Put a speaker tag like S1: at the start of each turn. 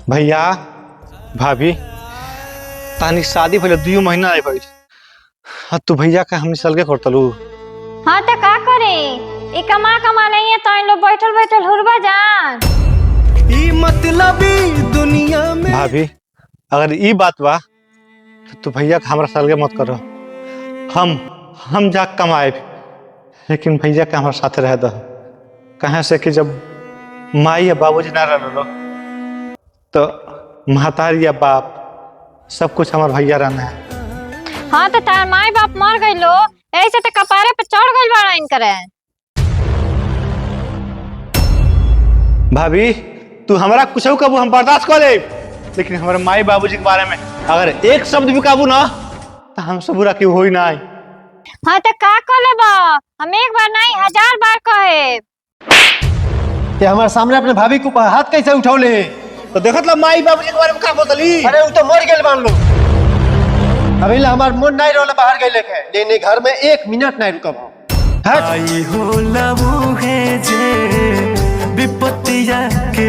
S1: भैया भाभी तानी शादी भले 2 महीना नहीं भइल। हाँ तू भैया का हमने सलगे करतलू।
S2: हाँ तो का करे ई कमा कमा नहीं है तो इन लोग बैठल बैठल हुरबा जान।
S3: ई मतलबी दुनिया में
S1: भाभी अगर ई बात बा तो तू भैया का हमरा सलगे मत करो। हम जा कमाए लेकिन भैया का हमारे साथ रह दो। कहाँ से कि जब माई या बाबूजी ना रहो तो महतारी या बाप सब कुछ हमारे भैया रहना है।
S2: हाँ तो तार माई बाप मर गई लो ऐसे तो कपारे पे चढ़ गई बड़ा इनकरे।
S1: भाभी तू हमारा कुछ कबू हम बर्दाश्त कर ले लेकिन हमारे माई बाबूजी के बारे में अगर एक शब्द भी काबू ना तो हम सब बुरा क्यों होई ना।
S2: हाँ तो का कर लेबा हम एक बार नहीं 1000 बार कहे।
S3: कि हमारे सामने अपने भाभी को हाथ कैसे उठौले
S1: तो देखत ला माई बाबूजी के बारे में का बोतली।
S3: अरे वो तो मर गए मान लो। अभी ला हमार मन नहीं रोले बाहर गए लेके लेने घर में 1 मिनट नहीं रुकब।
S4: आई हो लबू है जे विपत्तिया के